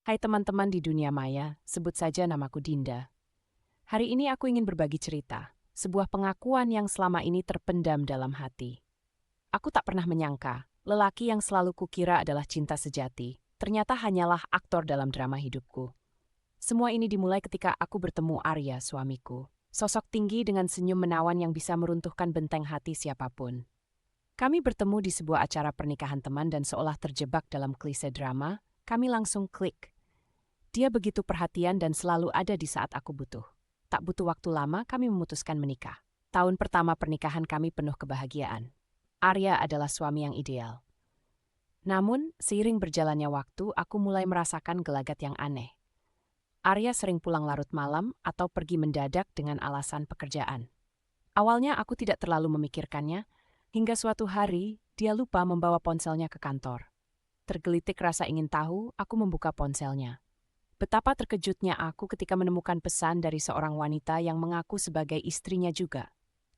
Hai teman-teman di dunia maya, sebut saja namaku Dinda. Hari ini aku ingin berbagi cerita, sebuah pengakuan yang selama ini terpendam dalam hati. Aku tak pernah menyangka, lelaki yang selalu kukira adalah cinta sejati, ternyata hanyalah aktor dalam drama hidupku. Semua ini dimulai ketika aku bertemu Arya, suamiku. Sosok tinggi dengan senyum menawan yang bisa meruntuhkan benteng hati siapapun. Kami bertemu di sebuah acara pernikahan teman dan seolah terjebak dalam klise drama, kami langsung klik. Dia begitu perhatian dan selalu ada di saat aku butuh. Tak butuh waktu lama, kami memutuskan menikah. Tahun pertama pernikahan kami penuh kebahagiaan. Arya adalah suami yang ideal. Namun, seiring berjalannya waktu, aku mulai merasakan gelagat yang aneh. Arya sering pulang larut malam atau pergi mendadak dengan alasan pekerjaan. Awalnya aku tidak terlalu memikirkannya, hingga suatu hari dia lupa membawa ponselnya ke kantor. Tergelitik rasa ingin tahu, aku membuka ponselnya. Betapa terkejutnya aku ketika menemukan pesan dari seorang wanita yang mengaku sebagai istrinya juga.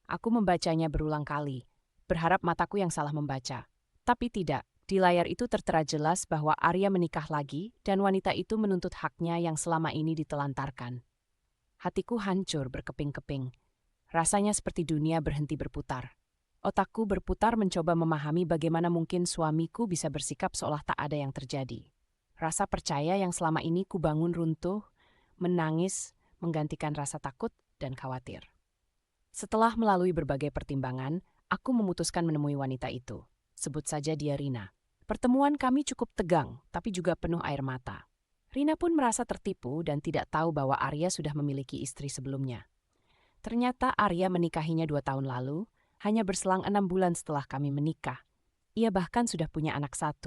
Aku membacanya berulang kali, berharap mataku yang salah membaca. Tapi tidak, di layar itu tertera jelas bahwa Arya menikah lagi dan wanita itu menuntut haknya yang selama ini ditelantarkan. Hatiku hancur berkeping-keping. Rasanya seperti dunia berhenti berputar. Otakku berputar mencoba memahami bagaimana mungkin suamiku bisa bersikap seolah tak ada yang terjadi. Rasa percaya yang selama ini kubangun runtuh, menangis, menggantikan rasa takut dan khawatir. Setelah melalui berbagai pertimbangan, aku memutuskan menemui wanita itu. Sebut saja dia Rina. Pertemuan kami cukup tegang, tapi juga penuh air mata. Rina pun merasa tertipu dan tidak tahu bahwa Arya sudah memiliki istri sebelumnya. Ternyata Arya menikahinya 2 tahun lalu, hanya berselang 6 bulan setelah kami menikah. Ia bahkan sudah punya anak 1.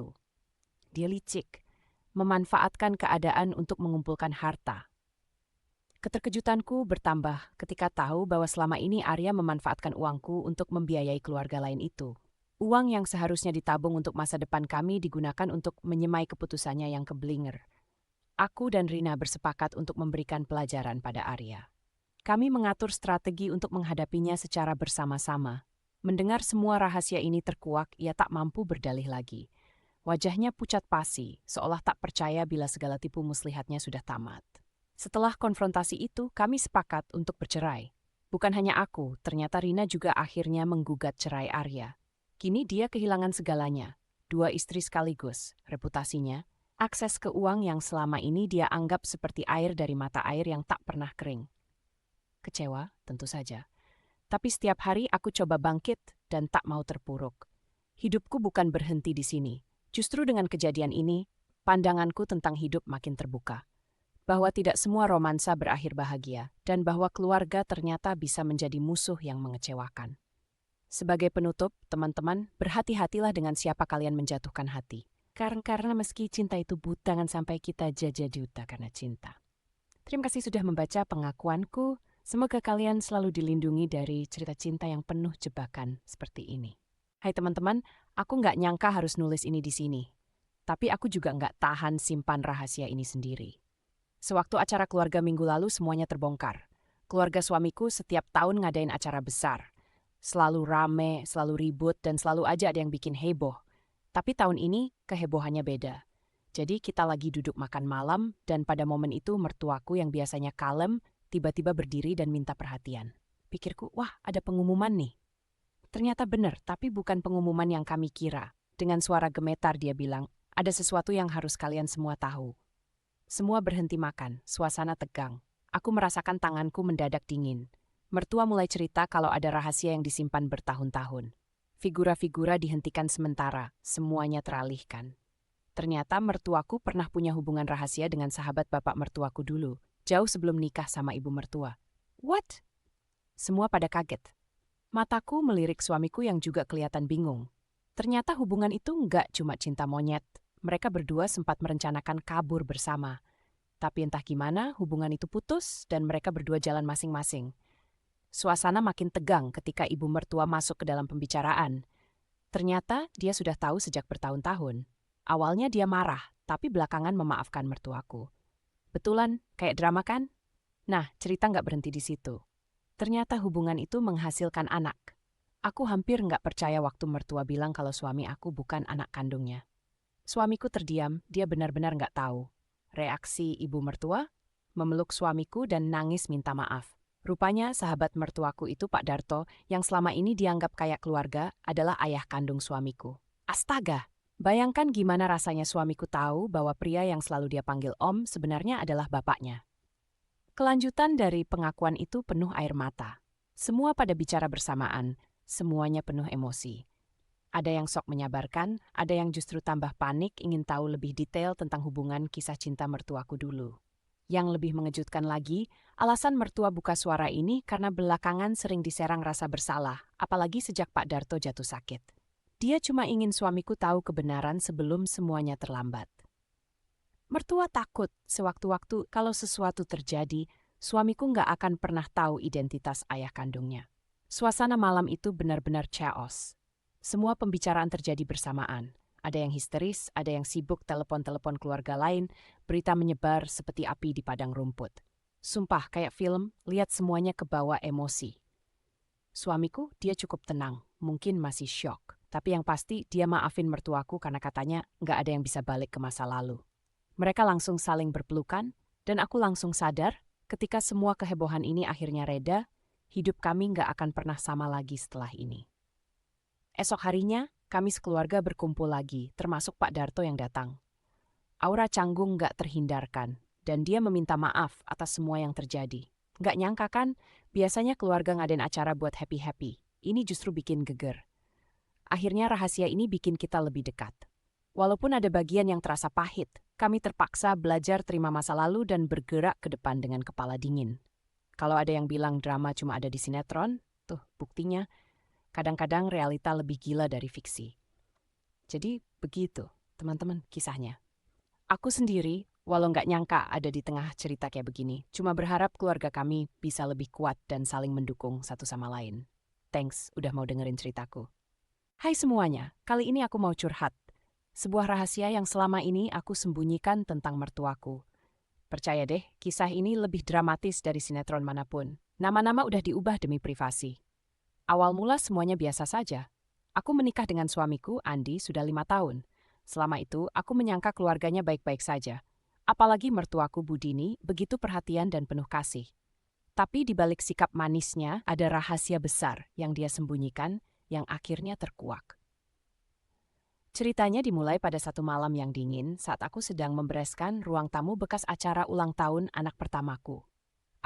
Dia licik, memanfaatkan keadaan untuk mengumpulkan harta. Keterkejutanku bertambah ketika tahu bahwa selama ini Arya memanfaatkan uangku untuk membiayai keluarga lain itu. Uang yang seharusnya ditabung untuk masa depan kami digunakan untuk menyemai keputusannya yang keblinger. Aku dan Rina bersepakat untuk memberikan pelajaran pada Arya. Kami mengatur strategi untuk menghadapinya secara bersama-sama. Mendengar semua rahasia ini terkuak, ia tak mampu berdalih lagi. Wajahnya pucat pasi, seolah tak percaya bila segala tipu muslihatnya sudah tamat. Setelah konfrontasi itu, kami sepakat untuk bercerai. Bukan hanya aku, ternyata Rina juga akhirnya menggugat cerai Arya. Kini dia kehilangan segalanya, 2 istri sekaligus, reputasinya, akses ke uang yang selama ini dia anggap seperti air dari mata air yang tak pernah kering. Kecewa, tentu saja. Tapi setiap hari aku coba bangkit dan tak mau terpuruk. Hidupku bukan berhenti di sini. Justru dengan kejadian ini, pandanganku tentang hidup makin terbuka. Bahwa tidak semua romansa berakhir bahagia, dan bahwa keluarga ternyata bisa menjadi musuh yang mengecewakan. Sebagai penutup, teman-teman, berhati-hatilah dengan siapa kalian menjatuhkan hati. Karena meski cinta itu buta, jangan sampai kita jadi duta karena cinta. Terima kasih sudah membaca pengakuanku. Semoga kalian selalu dilindungi dari cerita cinta yang penuh jebakan seperti ini. Hai teman-teman, aku nggak nyangka harus nulis ini di sini. Tapi aku juga nggak tahan simpan rahasia ini sendiri. Sewaktu acara keluarga minggu lalu semuanya terbongkar. Keluarga suamiku setiap tahun ngadain acara besar. Selalu rame, selalu ribut, dan selalu aja ada yang bikin heboh. Tapi tahun ini kehebohannya beda. Jadi kita lagi duduk makan malam dan pada momen itu mertuaku yang biasanya kalem tiba-tiba berdiri dan minta perhatian. Pikirku, wah ada pengumuman nih. Ternyata benar, tapi bukan pengumuman yang kami kira. Dengan suara gemetar dia bilang, ada sesuatu yang harus kalian semua tahu. Semua berhenti makan, suasana tegang. Aku merasakan tanganku mendadak dingin. Mertua mulai cerita kalau ada rahasia yang disimpan bertahun-tahun. Figura-figura dihentikan sementara, semuanya teralihkan. Ternyata mertuaku pernah punya hubungan rahasia dengan sahabat bapak mertuaku dulu, jauh sebelum nikah sama ibu mertua. What? Semua pada kaget. Mataku melirik suamiku yang juga kelihatan bingung. Ternyata hubungan itu nggak cuma cinta monyet. Mereka berdua sempat merencanakan kabur bersama. Tapi entah gimana, hubungan itu putus dan mereka berdua jalan masing-masing. Suasana makin tegang ketika ibu mertua masuk ke dalam pembicaraan. Ternyata dia sudah tahu sejak bertahun-tahun. Awalnya dia marah, tapi belakangan memaafkan mertuaku. Betulan, kayak drama kan? Nah, cerita nggak berhenti di situ. Ternyata hubungan itu menghasilkan anak. Aku hampir nggak percaya waktu mertua bilang kalau suami aku bukan anak kandungnya. Suamiku terdiam, dia benar-benar nggak tahu. Reaksi ibu mertua? Memeluk suamiku dan nangis minta maaf. Rupanya sahabat mertuaku itu Pak Darto yang selama ini dianggap kayak keluarga adalah ayah kandung suamiku. Astaga! Bayangkan gimana rasanya suamiku tahu bahwa pria yang selalu dia panggil Om sebenarnya adalah bapaknya. Kelanjutan dari pengakuan itu penuh air mata. Semua pada bicara bersamaan, semuanya penuh emosi. Ada yang sok menyabarkan, ada yang justru tambah panik ingin tahu lebih detail tentang hubungan kisah cinta mertuaku dulu. Yang lebih mengejutkan lagi, alasan mertua buka suara ini karena belakangan sering diserang rasa bersalah, apalagi sejak Pak Darto jatuh sakit. Dia cuma ingin suamiku tahu kebenaran sebelum semuanya terlambat. Mertua takut sewaktu-waktu kalau sesuatu terjadi, suamiku nggak akan pernah tahu identitas ayah kandungnya. Suasana malam itu benar-benar chaos. Semua pembicaraan terjadi bersamaan. Ada yang histeris, ada yang sibuk telepon-telepon keluarga lain, berita menyebar seperti api di padang rumput. Sumpah kayak film, lihat semuanya kebawa emosi. Suamiku, dia cukup tenang, mungkin masih syok. Tapi yang pasti dia maafin mertuaku karena katanya nggak ada yang bisa balik ke masa lalu. Mereka langsung saling berpelukan, dan aku langsung sadar ketika semua kehebohan ini akhirnya reda, hidup kami nggak akan pernah sama lagi setelah ini. Esok harinya, kami sekeluarga berkumpul lagi, termasuk Pak Darto yang datang. Aura canggung nggak terhindarkan, dan dia meminta maaf atas semua yang terjadi. Nggak nyangka kan, biasanya keluarga ngadain acara buat happy-happy. Ini justru bikin geger. Akhirnya rahasia ini bikin kita lebih dekat. Walaupun ada bagian yang terasa pahit, kami terpaksa belajar terima masa lalu dan bergerak ke depan dengan kepala dingin. Kalau ada yang bilang drama cuma ada di sinetron, tuh buktinya, kadang-kadang realita lebih gila dari fiksi. Jadi begitu, teman-teman, kisahnya. Aku sendiri, walau nggak nyangka ada di tengah cerita kayak begini, cuma berharap keluarga kami bisa lebih kuat dan saling mendukung satu sama lain. Thanks udah mau dengerin ceritaku. Hai semuanya, kali ini aku mau curhat. Sebuah rahasia yang selama ini aku sembunyikan tentang mertuaku. Percaya deh, kisah ini lebih dramatis dari sinetron manapun. Nama-nama udah diubah demi privasi. Awal mula semuanya biasa saja. Aku menikah dengan suamiku, Andi, sudah 5 tahun. Selama itu, aku menyangka keluarganya baik-baik saja. Apalagi mertuaku Budini begitu perhatian dan penuh kasih. Tapi di balik sikap manisnya, ada rahasia besar yang dia sembunyikan, yang akhirnya terkuak. Ceritanya dimulai pada satu malam yang dingin saat aku sedang membereskan ruang tamu bekas acara ulang tahun anak pertamaku.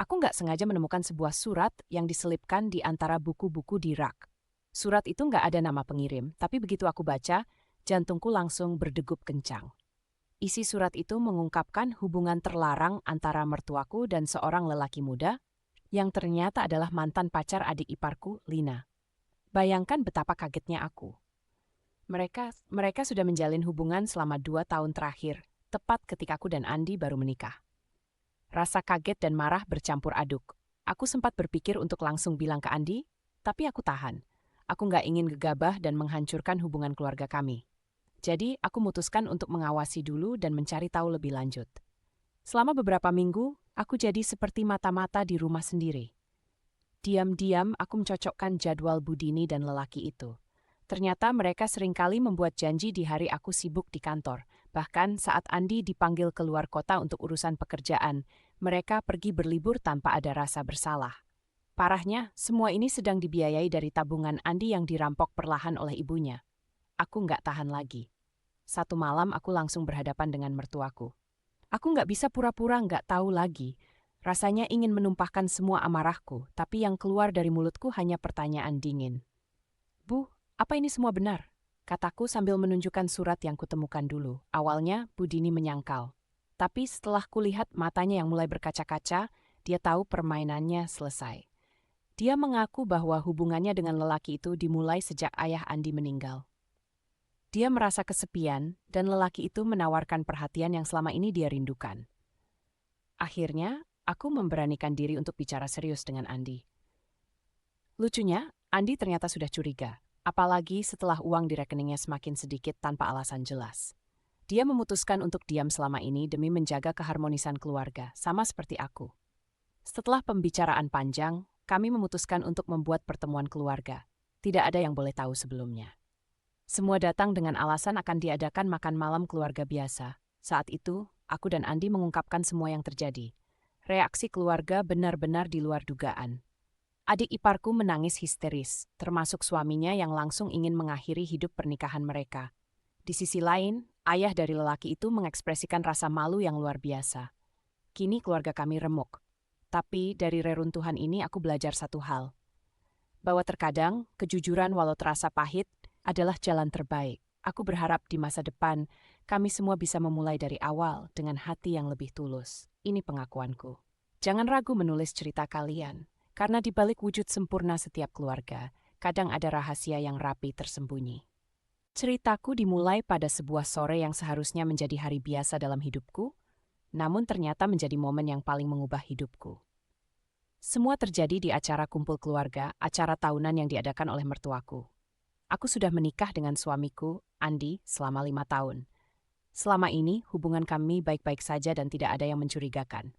Aku nggak sengaja menemukan sebuah surat yang diselipkan di antara buku-buku di rak. Surat itu nggak ada nama pengirim, tapi begitu aku baca, jantungku langsung berdegup kencang. Isi surat itu mengungkapkan hubungan terlarang antara mertuaku dan seorang lelaki muda yang ternyata adalah mantan pacar adik iparku, Lina. Bayangkan betapa kagetnya aku. Mereka sudah menjalin hubungan selama 2 tahun terakhir, tepat ketika aku dan Andi baru menikah. Rasa kaget dan marah bercampur aduk. Aku sempat berpikir untuk langsung bilang ke Andi, tapi aku tahan. Aku nggak ingin gegabah dan menghancurkan hubungan keluarga kami. Jadi, aku memutuskan untuk mengawasi dulu dan mencari tahu lebih lanjut. Selama beberapa minggu, aku jadi seperti mata-mata di rumah sendiri. Diam-diam aku mencocokkan jadwal Budini dan lelaki itu. Ternyata mereka seringkali membuat janji di hari aku sibuk di kantor. Bahkan saat Andi dipanggil keluar kota untuk urusan pekerjaan, mereka pergi berlibur tanpa ada rasa bersalah. Parahnya, semua ini sedang dibiayai dari tabungan Andi yang dirampok perlahan oleh ibunya. Aku nggak tahan lagi. Satu malam aku langsung berhadapan dengan mertuaku. Aku nggak bisa pura-pura nggak tahu lagi. Rasanya ingin menumpahkan semua amarahku, tapi yang keluar dari mulutku hanya pertanyaan dingin. Bu, apa ini semua benar? Kataku sambil menunjukkan surat yang kutemukan dulu. Awalnya, Budini menyangkal. Tapi setelah kulihat matanya yang mulai berkaca-kaca, dia tahu permainannya selesai. Dia mengaku bahwa hubungannya dengan lelaki itu dimulai sejak ayah Andi meninggal. Dia merasa kesepian, dan lelaki itu menawarkan perhatian yang selama ini dia rindukan. Akhirnya, aku memberanikan diri untuk bicara serius dengan Andi. Lucunya, Andi ternyata sudah curiga, apalagi setelah uang di rekeningnya semakin sedikit tanpa alasan jelas. Dia memutuskan untuk diam selama ini demi menjaga keharmonisan keluarga, sama seperti aku. Setelah pembicaraan panjang, kami memutuskan untuk membuat pertemuan keluarga. Tidak ada yang boleh tahu sebelumnya. Semua datang dengan alasan akan diadakan makan malam keluarga biasa. Saat itu, aku dan Andi mengungkapkan semua yang terjadi. Reaksi keluarga benar-benar di luar dugaan. Adik iparku menangis histeris, termasuk suaminya yang langsung ingin mengakhiri hidup pernikahan mereka. Di sisi lain, ayah dari lelaki itu mengekspresikan rasa malu yang luar biasa. Kini keluarga kami remuk. Tapi dari reruntuhan ini aku belajar satu hal. Bahwa terkadang kejujuran walau terasa pahit adalah jalan terbaik. Aku berharap di masa depan kami semua bisa memulai dari awal dengan hati yang lebih tulus. Ini pengakuanku. Jangan ragu menulis cerita kalian, karena di balik wujud sempurna setiap keluarga, kadang ada rahasia yang rapi tersembunyi. Ceritaku dimulai pada sebuah sore yang seharusnya menjadi hari biasa dalam hidupku, namun ternyata menjadi momen yang paling mengubah hidupku. Semua terjadi di acara kumpul keluarga, acara tahunan yang diadakan oleh mertuaku. Aku sudah menikah dengan suamiku, Andi, selama 5 tahun. Selama ini, hubungan kami baik-baik saja dan tidak ada yang mencurigakan.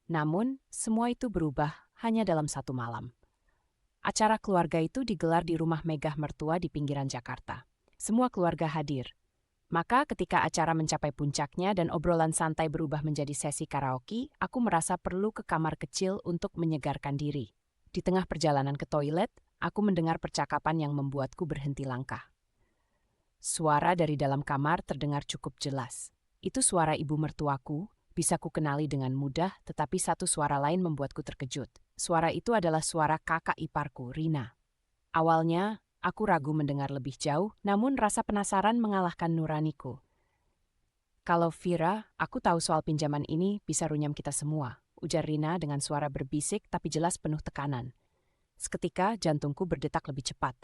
Namun, semua itu berubah hanya dalam satu malam. Acara keluarga itu digelar di rumah megah mertua di pinggiran Jakarta. Semua keluarga hadir. Maka ketika acara mencapai puncaknya dan obrolan santai berubah menjadi sesi karaoke, aku merasa perlu ke kamar kecil untuk menyegarkan diri. Di tengah perjalanan ke toilet, aku mendengar percakapan yang membuatku berhenti langkah. Suara dari dalam kamar terdengar cukup jelas. Itu suara ibu mertuaku, bisa ku kenali dengan mudah, tetapi satu suara lain membuatku terkejut. Suara itu adalah suara kakak iparku, Rina. Awalnya, aku ragu mendengar lebih jauh, namun rasa penasaran mengalahkan nuraniku. Kalau Vira, aku tahu soal pinjaman ini bisa runyam kita semua, ujar Rina dengan suara berbisik tapi jelas penuh tekanan. Seketika jantungku berdetak lebih cepat.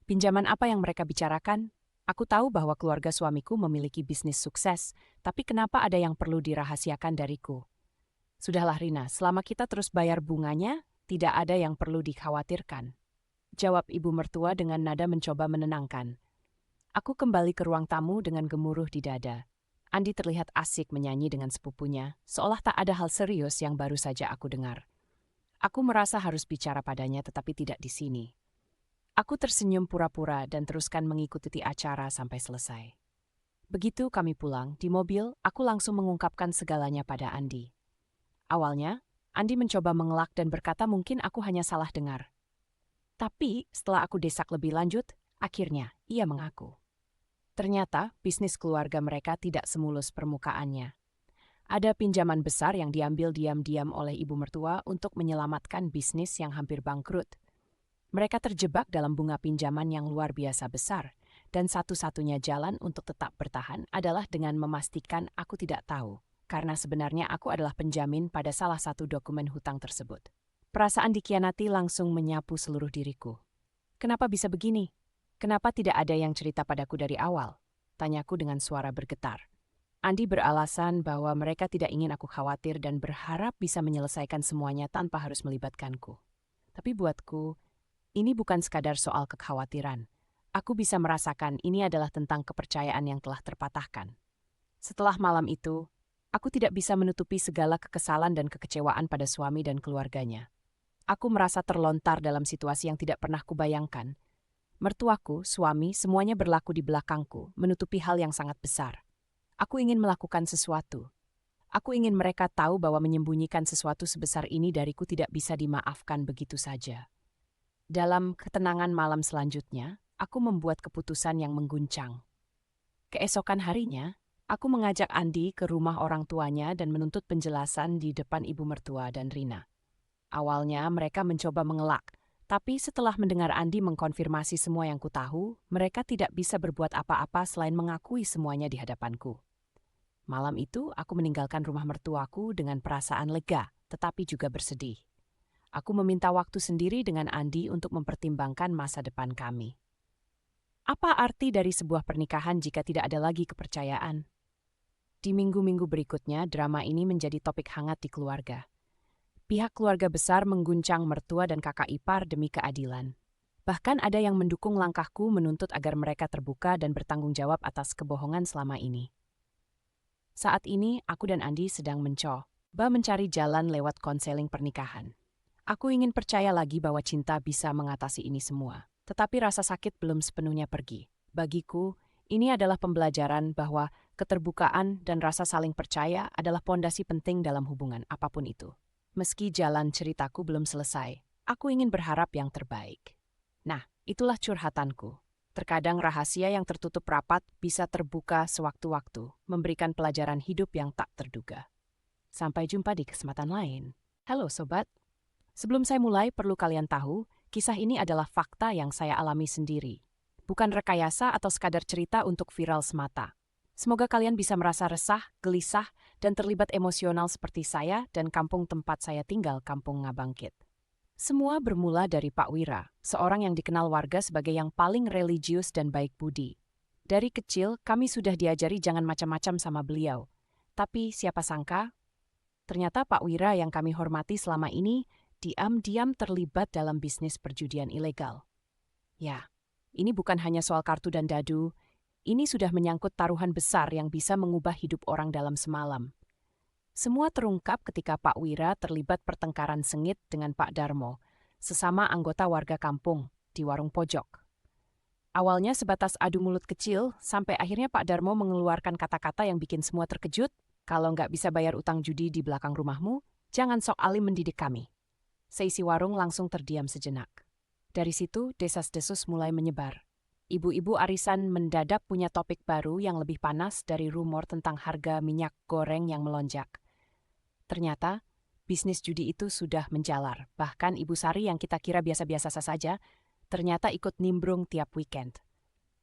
Pinjaman apa yang mereka bicarakan? Aku tahu bahwa keluarga suamiku memiliki bisnis sukses, tapi kenapa ada yang perlu dirahasiakan dariku? Sudahlah Rina, selama kita terus bayar bunganya, tidak ada yang perlu dikhawatirkan. Jawab ibu mertua dengan nada mencoba menenangkan. Aku kembali ke ruang tamu dengan gemuruh di dada. Andi terlihat asik menyanyi dengan sepupunya, seolah tak ada hal serius yang baru saja aku dengar. Aku merasa harus bicara padanya tetapi tidak di sini. Aku tersenyum pura-pura dan teruskan mengikuti acara sampai selesai. Begitu kami pulang, di mobil, aku langsung mengungkapkan segalanya pada Andi. Awalnya, Andi mencoba mengelak dan berkata mungkin aku hanya salah dengar. Tapi setelah aku desak lebih lanjut, akhirnya ia mengaku. Ternyata bisnis keluarga mereka tidak semulus permukaannya. Ada pinjaman besar yang diambil diam-diam oleh ibu mertua untuk menyelamatkan bisnis yang hampir bangkrut. Mereka terjebak dalam bunga pinjaman yang luar biasa besar, dan satu-satunya jalan untuk tetap bertahan adalah dengan memastikan aku tidak tahu, karena sebenarnya aku adalah penjamin pada salah satu dokumen hutang tersebut. Perasaan dikhianati langsung menyapu seluruh diriku. Kenapa bisa begini? Kenapa tidak ada yang cerita padaku dari awal? Tanyaku dengan suara bergetar. Andi beralasan bahwa mereka tidak ingin aku khawatir dan berharap bisa menyelesaikan semuanya tanpa harus melibatkanku. Tapi buatku, ini bukan sekadar soal kekhawatiran. Aku bisa merasakan ini adalah tentang kepercayaan yang telah terpatahkan. Setelah malam itu, aku tidak bisa menutupi segala kekesalan dan kekecewaan pada suami dan keluarganya. Aku merasa terlontar dalam situasi yang tidak pernah kubayangkan. Mertuaku, suami, semuanya berlaku di belakangku, menutupi hal yang sangat besar. Aku ingin melakukan sesuatu. Aku ingin mereka tahu bahwa menyembunyikan sesuatu sebesar ini dariku tidak bisa dimaafkan begitu saja. Dalam ketenangan malam selanjutnya, aku membuat keputusan yang mengguncang. Keesokan harinya, aku mengajak Andi ke rumah orang tuanya dan menuntut penjelasan di depan ibu mertua dan Rina. Awalnya mereka mencoba mengelak, tapi setelah mendengar Andi mengkonfirmasi semua yang kutahu, mereka tidak bisa berbuat apa-apa selain mengakui semuanya di hadapanku. Malam itu, aku meninggalkan rumah mertuaku dengan perasaan lega, tetapi juga bersedih. Aku meminta waktu sendiri dengan Andi untuk mempertimbangkan masa depan kami. Apa arti dari sebuah pernikahan jika tidak ada lagi kepercayaan? Di minggu-minggu berikutnya, drama ini menjadi topik hangat di keluarga. Pihak keluarga besar mengguncang mertua dan kakak ipar demi keadilan. Bahkan ada yang mendukung langkahku menuntut agar mereka terbuka dan bertanggung jawab atas kebohongan selama ini. Saat ini, aku dan Andi sedang mencoba mencari jalan lewat konseling pernikahan. Aku ingin percaya lagi bahwa cinta bisa mengatasi ini semua. Tetapi rasa sakit belum sepenuhnya pergi. Bagiku, ini adalah pembelajaran bahwa keterbukaan, dan rasa saling percaya adalah pondasi penting dalam hubungan apapun itu. Meski jalan ceritaku belum selesai, aku ingin berharap yang terbaik. Nah, itulah curhatanku. Terkadang rahasia yang tertutup rapat bisa terbuka sewaktu-waktu, memberikan pelajaran hidup yang tak terduga. Sampai jumpa di kesempatan lain. Halo Sobat. Sebelum saya mulai, perlu kalian tahu, kisah ini adalah fakta yang saya alami sendiri. Bukan rekayasa atau sekadar cerita untuk viral semata. Semoga kalian bisa merasa resah, gelisah, dan terlibat emosional seperti saya dan kampung tempat saya tinggal, Kampung Ngabangkit. Semua bermula dari Pak Wira, seorang yang dikenal warga sebagai yang paling religius dan baik budi. Dari kecil, kami sudah diajari jangan macam-macam sama beliau. Tapi siapa sangka, ternyata Pak Wira yang kami hormati selama ini diam-diam terlibat dalam bisnis perjudian ilegal. Ya, ini bukan hanya soal kartu dan dadu, ini sudah menyangkut taruhan besar yang bisa mengubah hidup orang dalam semalam. Semua terungkap ketika Pak Wira terlibat pertengkaran sengit dengan Pak Darmo, sesama anggota warga kampung, di warung pojok. Awalnya sebatas adu mulut kecil, sampai akhirnya Pak Darmo mengeluarkan kata-kata yang bikin semua terkejut, kalau nggak bisa bayar utang judi di belakang rumahmu, jangan sok alim mendidik kami. Seisi warung langsung terdiam sejenak. Dari situ, desas-desus mulai menyebar. Ibu-ibu arisan mendadak punya topik baru yang lebih panas dari rumor tentang harga minyak goreng yang melonjak. Ternyata, bisnis judi itu sudah menjalar. Bahkan Ibu Sari yang kita kira biasa-biasa saja, ternyata ikut nimbrung tiap weekend.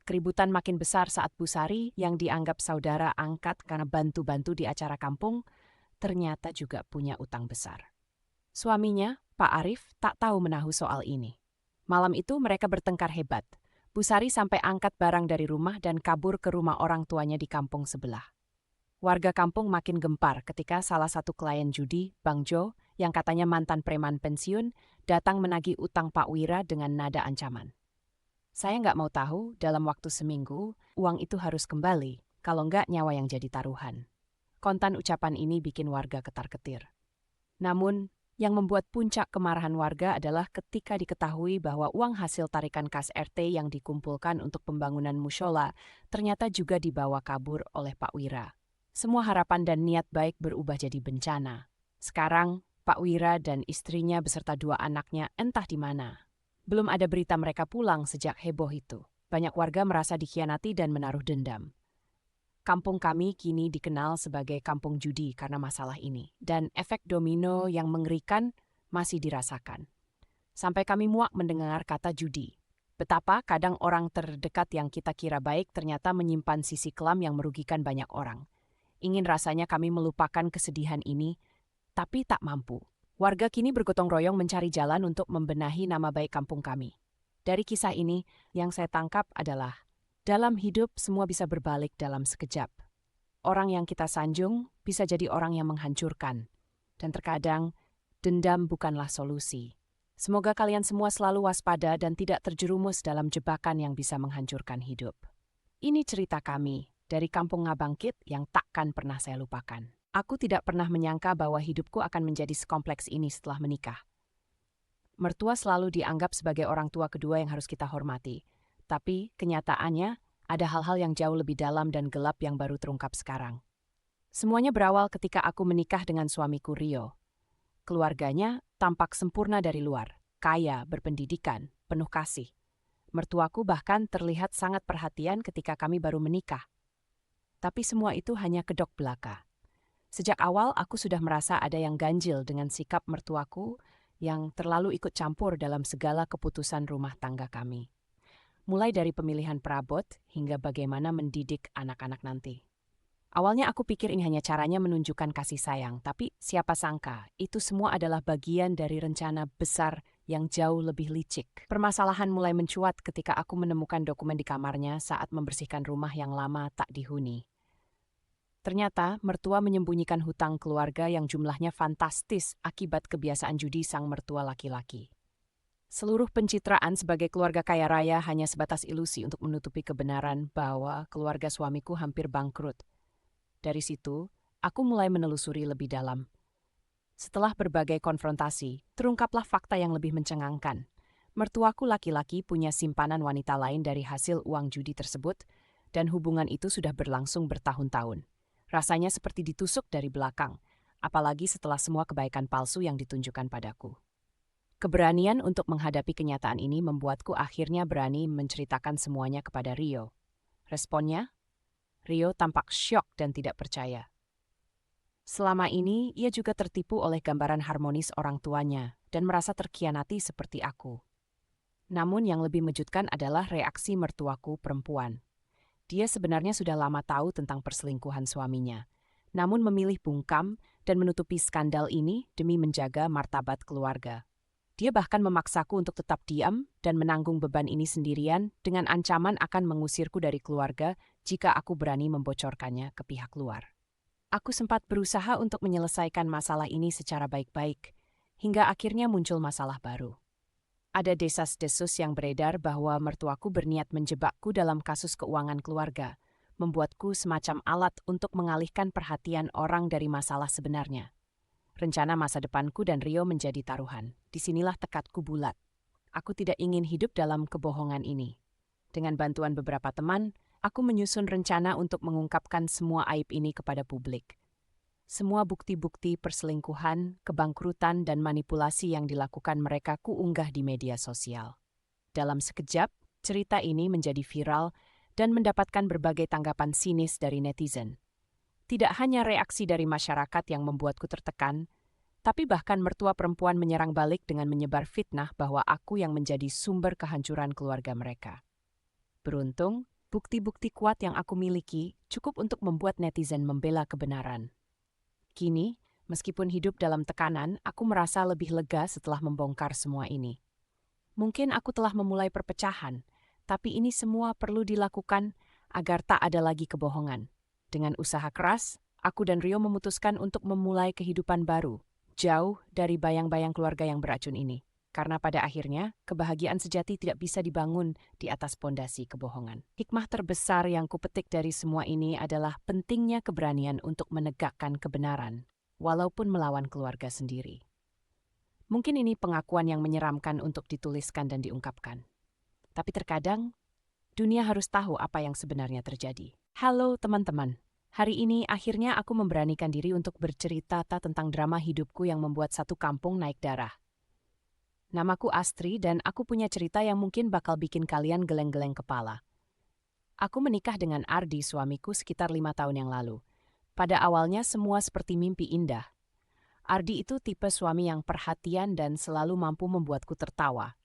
Keributan makin besar saat Bu Sari, yang dianggap saudara angkat karena bantu-bantu di acara kampung, ternyata juga punya utang besar. Suaminya, Pak Arif, tak tahu menahu soal ini. Malam itu mereka bertengkar hebat. Bu Sari sampai angkat barang dari rumah dan kabur ke rumah orang tuanya di kampung sebelah. Warga kampung makin gempar ketika salah satu klien judi, Bang Jo, yang katanya mantan preman pensiun, datang menagih utang Pak Wira dengan nada ancaman. Saya nggak mau tahu, dalam waktu seminggu, uang itu harus kembali, kalau nggak nyawa yang jadi taruhan. Kontan ucapan ini bikin warga ketar-ketir. Namun, yang membuat puncak kemarahan warga adalah ketika diketahui bahwa uang hasil tarikan kas RT yang dikumpulkan untuk pembangunan mushola ternyata juga dibawa kabur oleh Pak Wira. Semua harapan dan niat baik berubah jadi bencana. Sekarang, Pak Wira dan istrinya beserta 2 anaknya entah di mana. Belum ada berita mereka pulang sejak heboh itu. Banyak warga merasa dikhianati dan menaruh dendam. Kampung kami kini dikenal sebagai kampung judi karena masalah ini, dan efek domino yang mengerikan masih dirasakan. Sampai kami muak mendengar kata judi. Betapa kadang orang terdekat yang kita kira baik ternyata menyimpan sisi kelam yang merugikan banyak orang. Ingin rasanya kami melupakan kesedihan ini, tapi tak mampu. Warga kini bergotong royong mencari jalan untuk membenahi nama baik kampung kami. Dari kisah ini, yang saya tangkap adalah, dalam hidup semua bisa berbalik dalam sekejap. Orang yang kita sanjung bisa jadi orang yang menghancurkan. Dan terkadang, dendam bukanlah solusi. Semoga kalian semua selalu waspada dan tidak terjerumus dalam jebakan yang bisa menghancurkan hidup. Ini cerita kami dari Kampung Ngabangkit yang takkan pernah saya lupakan. Aku tidak pernah menyangka bahwa hidupku akan menjadi sekompleks ini setelah menikah. Mertua selalu dianggap sebagai orang tua kedua yang harus kita hormati. Tapi kenyataannya ada hal-hal yang jauh lebih dalam dan gelap yang baru terungkap sekarang. Semuanya berawal ketika aku menikah dengan suamiku Rio. Keluarganya tampak sempurna dari luar, kaya, berpendidikan, penuh kasih. Mertuaku bahkan terlihat sangat perhatian ketika kami baru menikah. Tapi semua itu hanya kedok belaka. Sejak awal aku sudah merasa ada yang ganjil dengan sikap mertuaku yang terlalu ikut campur dalam segala keputusan rumah tangga kami. Mulai dari pemilihan perabot hingga bagaimana mendidik anak-anak nanti. Awalnya aku pikir ini hanya caranya menunjukkan kasih sayang, tapi siapa sangka itu semua adalah bagian dari rencana besar yang jauh lebih licik. Permasalahan mulai mencuat ketika aku menemukan dokumen di kamarnya saat membersihkan rumah yang lama tak dihuni. Ternyata mertua menyembunyikan hutang keluarga yang jumlahnya fantastis akibat kebiasaan judi sang mertua laki-laki. Seluruh pencitraan sebagai keluarga kaya raya hanya sebatas ilusi untuk menutupi kebenaran bahwa keluarga suamiku hampir bangkrut. Dari situ, aku mulai menelusuri lebih dalam. Setelah berbagai konfrontasi, terungkaplah fakta yang lebih mencengangkan. Mertuaku laki-laki punya simpanan wanita lain dari hasil uang judi tersebut, Dan hubungan itu sudah berlangsung bertahun-tahun. Rasanya seperti ditusuk dari belakang, apalagi setelah semua kebaikan palsu yang ditunjukkan padaku. Keberanian untuk menghadapi kenyataan ini membuatku akhirnya berani menceritakan semuanya kepada Rio. Responnya? Rio tampak syok dan tidak percaya. Selama ini, ia juga tertipu oleh gambaran harmonis orang tuanya dan merasa terkhianati seperti aku. Namun yang lebih mengejutkan adalah reaksi mertuaku perempuan. Dia sebenarnya sudah lama tahu tentang perselingkuhan suaminya, namun memilih bungkam dan menutupi skandal ini demi menjaga martabat keluarga. Dia bahkan memaksaku untuk tetap diam dan menanggung beban ini sendirian dengan ancaman akan mengusirku dari keluarga jika aku berani membocorkannya ke pihak luar. Aku sempat berusaha untuk menyelesaikan masalah ini secara baik-baik, hingga akhirnya muncul masalah baru. Ada desas-desus yang beredar bahwa mertuaku berniat menjebakku dalam kasus keuangan keluarga, membuatku semacam alat untuk mengalihkan perhatian orang dari masalah sebenarnya. Rencana masa depanku dan Rio menjadi taruhan. Disinilah tekadku bulat. Aku tidak ingin hidup dalam kebohongan ini. Dengan bantuan beberapa teman, aku menyusun rencana untuk mengungkapkan semua aib ini kepada publik. Semua bukti-bukti perselingkuhan, kebangkrutan, dan manipulasi yang dilakukan mereka kuunggah di media sosial. Dalam sekejap, cerita ini menjadi viral dan mendapatkan berbagai tanggapan sinis dari netizen. Tidak hanya reaksi dari masyarakat yang membuatku tertekan, tapi bahkan mertua perempuan menyerang balik dengan menyebar fitnah bahwa aku yang menjadi sumber kehancuran keluarga mereka. Beruntung, bukti-bukti kuat yang aku miliki cukup untuk membuat netizen membela kebenaran. Kini, meskipun hidup dalam tekanan, aku merasa lebih lega setelah membongkar semua ini. Mungkin aku telah memulai perpecahan, tapi ini semua perlu dilakukan agar tak ada lagi kebohongan. Dengan usaha keras, aku dan Rio memutuskan untuk memulai kehidupan baru, jauh dari bayang-bayang keluarga yang beracun ini. Karena pada akhirnya, kebahagiaan sejati tidak bisa dibangun di atas pondasi kebohongan. Hikmah terbesar yang kupetik dari semua ini adalah pentingnya keberanian untuk menegakkan kebenaran, walaupun melawan keluarga sendiri. Mungkin ini pengakuan yang menyeramkan untuk dituliskan dan diungkapkan. Tapi terkadang, dunia harus tahu apa yang sebenarnya terjadi. Halo teman-teman, hari ini akhirnya aku memberanikan diri untuk bercerita tentang drama hidupku yang membuat satu kampung naik darah. Namaku Astri dan aku punya cerita yang mungkin bakal bikin kalian geleng-geleng kepala. Aku menikah dengan Ardi, suamiku, sekitar 5 tahun yang lalu. Pada awalnya semua seperti mimpi indah. Ardi itu tipe suami yang perhatian dan selalu mampu membuatku tertawa.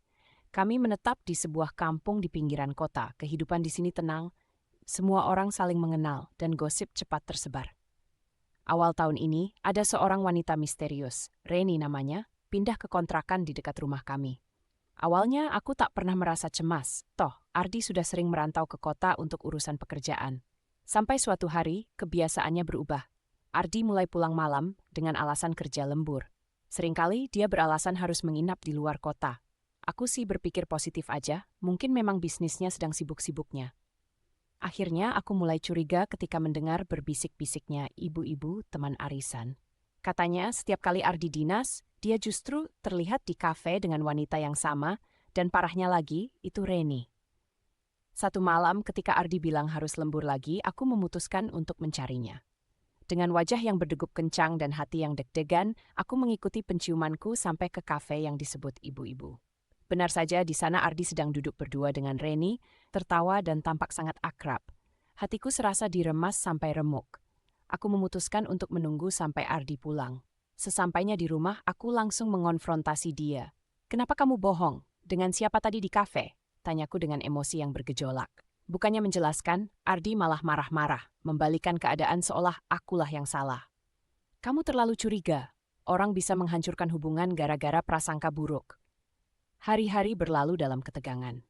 Kami menetap di sebuah kampung di pinggiran kota. Kehidupan di sini tenang, semua orang saling mengenal dan gosip cepat tersebar. Awal tahun ini, ada seorang wanita misterius, Reni namanya, pindah ke kontrakan di dekat rumah kami. Awalnya aku tak pernah merasa cemas, toh Ardi sudah sering merantau ke kota untuk urusan pekerjaan. Sampai suatu hari, kebiasaannya berubah. Ardi mulai pulang malam dengan alasan kerja lembur. Seringkali dia beralasan harus menginap di luar kota. Aku sih berpikir positif aja, mungkin memang bisnisnya sedang sibuk-sibuknya. Akhirnya aku mulai curiga ketika mendengar berbisik-bisiknya ibu-ibu teman arisan. Katanya setiap kali Ardi dinas, dia justru terlihat di kafe dengan wanita yang sama, dan parahnya lagi, itu Reni. Satu malam ketika Ardi bilang harus lembur lagi, aku memutuskan untuk mencarinya. Dengan wajah yang berdegup kencang dan hati yang deg-degan, aku mengikuti penciumanku sampai ke kafe yang disebut ibu-ibu. Benar saja di sana Ardi sedang duduk berdua dengan Reni, tertawa dan tampak sangat akrab. Hatiku serasa diremas sampai remuk. Aku memutuskan untuk menunggu sampai Ardi pulang. Sesampainya di rumah, aku langsung mengonfrontasi dia. "Kenapa kamu bohong? Dengan siapa tadi di kafe?" Tanyaku dengan emosi yang bergejolak. Bukannya menjelaskan, Ardi malah marah-marah, membalikan keadaan seolah akulah yang salah. "Kamu terlalu curiga. Orang bisa menghancurkan hubungan gara-gara prasangka buruk." Hari-hari berlalu dalam ketegangan.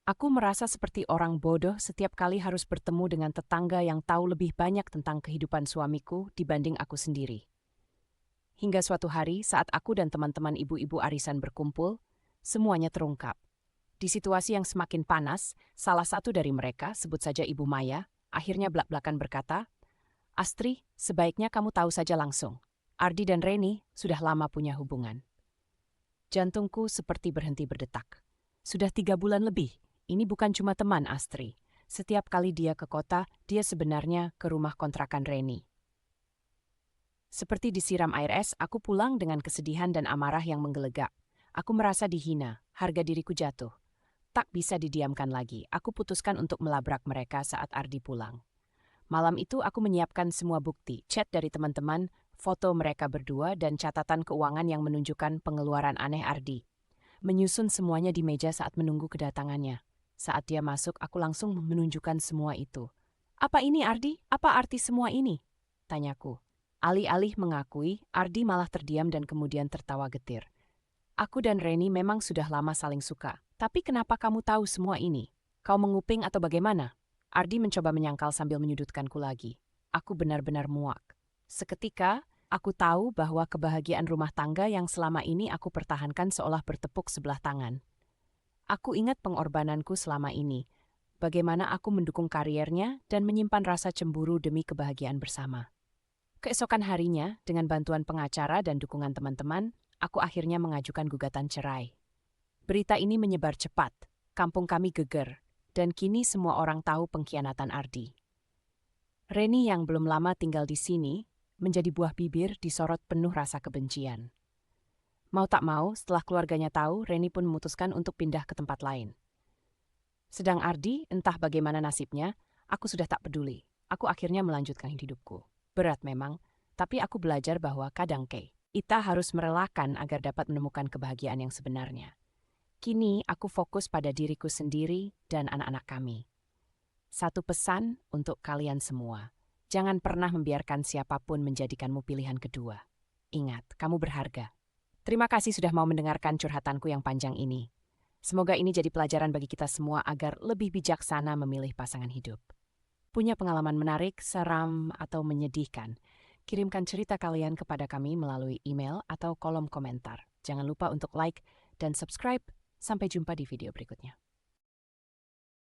Aku merasa seperti orang bodoh setiap kali harus bertemu dengan tetangga yang tahu lebih banyak tentang kehidupan suamiku dibanding aku sendiri. Hingga suatu hari saat aku dan teman-teman ibu-ibu arisan berkumpul, semuanya terungkap. Di situasi yang semakin panas, salah satu dari mereka, sebut saja Ibu Maya, akhirnya blak-blakan berkata, "Astri, sebaiknya kamu tahu saja langsung. Ardi dan Reni sudah lama punya hubungan." Jantungku seperti berhenti berdetak. Sudah 3 bulan lebih. Ini bukan cuma teman, Astri. Setiap kali dia ke kota, dia sebenarnya ke rumah kontrakan Reni. Seperti disiram air es, aku pulang dengan kesedihan dan amarah yang menggelegak. Aku merasa dihina, harga diriku jatuh. Tak bisa didiamkan lagi, aku putuskan untuk melabrak mereka saat Ardi pulang. Malam itu aku menyiapkan semua bukti, chat dari teman-teman, foto mereka berdua, dan catatan keuangan yang menunjukkan pengeluaran aneh Ardi. Menyusun semuanya di meja saat menunggu kedatangannya. Saat dia masuk, aku langsung menunjukkan semua itu. "Apa ini, Ardi? Apa arti semua ini?" tanyaku. Alih-alih mengakui, Ardi malah terdiam dan kemudian tertawa getir. "Aku dan Reni memang sudah lama saling suka. Tapi kenapa kamu tahu semua ini? Kau menguping atau bagaimana?" Ardi mencoba menyangkal sambil menyudutkanku lagi. Aku benar-benar muak. Seketika, aku tahu bahwa kebahagiaan rumah tangga yang selama ini aku pertahankan seolah bertepuk sebelah tangan. Aku ingat pengorbananku selama ini, bagaimana aku mendukung kariernya dan menyimpan rasa cemburu demi kebahagiaan bersama. Keesokan harinya, dengan bantuan pengacara dan dukungan teman-teman, aku akhirnya mengajukan gugatan cerai. Berita ini menyebar cepat, kampung kami geger, dan kini semua orang tahu pengkhianatan Ardi. Reni yang belum lama tinggal di sini, menjadi buah bibir disorot penuh rasa kebencian. Mau tak mau, setelah keluarganya tahu, Reni pun memutuskan untuk pindah ke tempat lain. Sedang Ardi, entah bagaimana nasibnya, aku sudah tak peduli. Aku akhirnya melanjutkan hidupku. Berat memang, tapi aku belajar bahwa kadang kita harus merelakan agar dapat menemukan kebahagiaan yang sebenarnya. Kini aku fokus pada diriku sendiri dan anak-anak kami. Satu pesan untuk kalian semua. Jangan pernah membiarkan siapapun menjadikanmu pilihan kedua. Ingat, kamu berharga. Terima kasih sudah mau mendengarkan curhatanku yang panjang ini. Semoga ini jadi pelajaran bagi kita semua agar lebih bijaksana memilih pasangan hidup. Punya pengalaman menarik, seram, atau menyedihkan? Kirimkan cerita kalian kepada kami melalui email atau kolom komentar. Jangan lupa untuk like dan subscribe. Sampai jumpa di video berikutnya.